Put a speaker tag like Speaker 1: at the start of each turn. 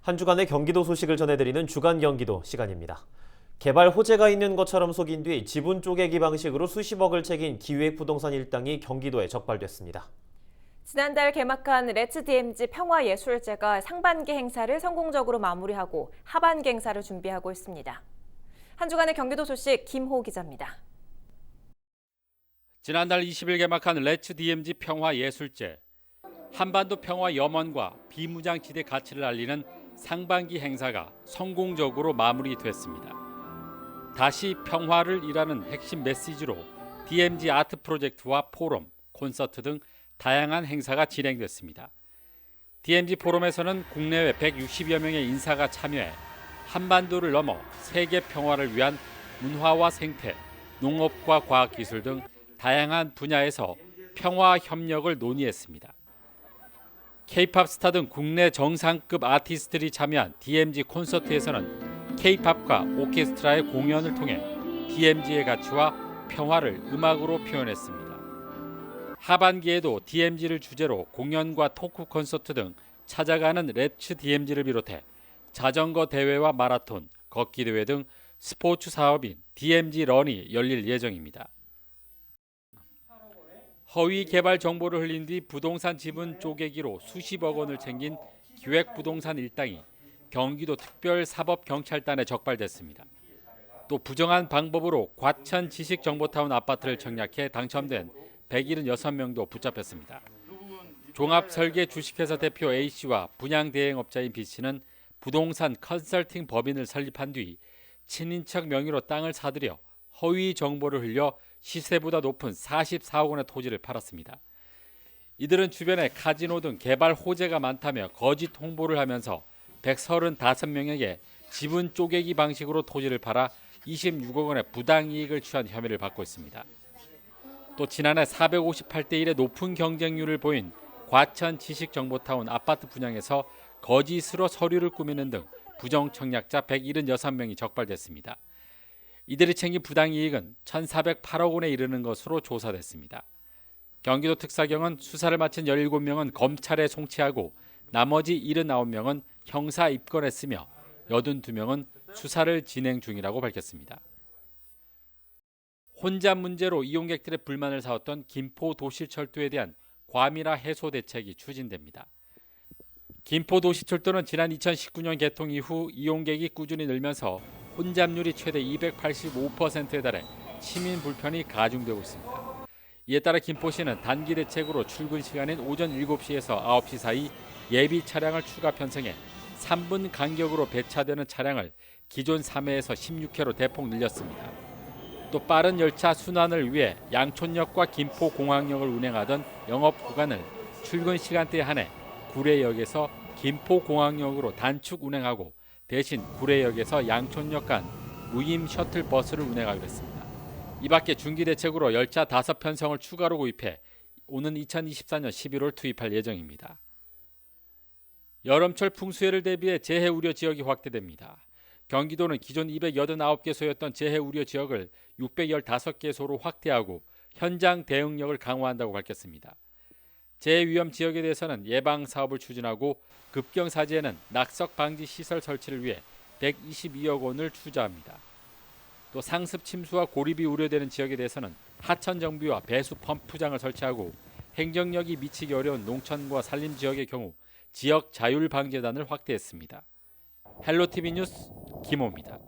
Speaker 1: 한 주간의 경기도 소식을 전해드리는 주간 경기도 시간입니다. 개발 호재가 있는 것처럼 속인 뒤 지분 쪼개기 방식으로 수십억을 챙긴 기획부동산 일당이 경기도에 적발됐습니다.
Speaker 2: 지난달 개막한 레츠 DMZ 평화예술제가 상반기 행사를 성공적으로 마무리하고 하반기 행사를 준비하고 있습니다. 한 주간의 경기도 소식 김호 기자입니다.
Speaker 3: 지난달 20일 개막한 레츠 DMZ 평화예술제. 한반도 평화 염원과 비무장지대 가치를 알리는 상반기 행사가 성공적으로 마무리됐습니다. 다시 평화를 이라는 핵심 메시지로 DMZ 아트 프로젝트와 포럼, 콘서트 등 다양한 행사가 진행됐습니다. DMZ 포럼에서는 국내외 160여 명의 인사가 참여해 한반도를 넘어 세계 평화를 위한 문화와 생태, 농업과 과학기술 등 다양한 분야에서 평화 협력을 논의했습니다. K-팝 스타 등 국내 정상급 아티스트들이 참여한 DMZ 콘서트에서는 K-팝과 오케스트라의 공연을 통해 DMZ의 가치와 평화를 음악으로 표현했습니다. 하반기에도 DMZ를 주제로 공연과 토크 콘서트 등 찾아가는 레츠 DMZ를 비롯해 자전거 대회와 마라톤, 걷기 대회 등 스포츠 사업인 DMZ 런이 열릴 예정입니다. 허위 개발 정보를 흘린 뒤 부동산 지분 쪼개기로 수십억 원을 챙긴 기획부동산 일당이 경기도 특별사법경찰단에 적발됐습니다. 또 부정한 방법으로 과천 지식정보타운 아파트를 청약해 당첨된 176명도 붙잡혔습니다. 종합설계 주식회사 대표 A씨와 분양대행업자인 B씨는 부동산 컨설팅 법인을 설립한 뒤 친인척 명의로 땅을 사들여 허위 정보를 흘려 시세보다 높은 44억 원의 토지를 팔았습니다. 이들은 주변에 카지노 등 개발 호재가 많다며 거짓 홍보를 하면서 135명에게 지분 쪼개기 방식으로 토지를 팔아 26억 원의 부당이익을 취한 혐의를 받고 있습니다. 또 지난해 458대 1의 높은 경쟁률을 보인 과천 지식정보타운 아파트 분양에서 거짓으로 서류를 꾸미는 등 부정청약자 176명이 적발됐습니다. 이들이 챙긴 부당이익은 1,408억 원에 이르는 것으로 조사됐습니다. 경기도 특사경은 수사를 마친 17명은 검찰에 송치하고 나머지 79명은 형사 입건했으며 82명은 수사를 진행 중이라고 밝혔습니다. 혼잡 문제로 이용객들의 불만을 사왔던 김포도시철도에 대한 과밀화 해소 대책이 추진됩니다. 김포도시철도는 지난 2019년 개통 이후 이용객이 꾸준히 늘면서 혼잡률이 최대 285%에 달해 시민 불편이 가중되고 있습니다. 이에 따라 김포시는 단기 대책으로 출근 시간인 오전 7시에서 9시 사이 예비 차량을 추가 편성해 3분 간격으로 배차되는 차량을 기존 3회에서 16회로 대폭 늘렸습니다. 또 빠른 열차 순환을 위해 양촌역과 김포공항역을 운행하던 영업 구간을 출근 시간대에 한해 구례역에서 김포공항역으로 단축 운행하고 대신 구례역에서 양촌역 간 무임 셔틀 버스를 운행하기로 했습니다. 이 밖에 중기 대책으로 열차 5편성을 추가로 구입해 오는 2024년 11월 투입할 예정입니다. 여름철 풍수해를 대비해 재해 우려 지역이 확대됩니다. 경기도는 기존 289개소였던 재해 우려 지역을 615개소로 확대하고 현장 대응력을 강화한다고 밝혔습니다. 재해 위험 지역에 대해서는 예방 사업을 추진하고 급경사지에는 낙석 방지 시설 설치를 위해 122억 원을 투자합니다. 또 상습 침수와 고립이 우려되는 지역에 대해서는 하천 정비와 배수 펌프장을 설치하고 행정력이 미치기 어려운 농촌과 산림 지역의 경우 지역 자율 방재단을 확대했습니다. 헬로티비 뉴스 김호입니다.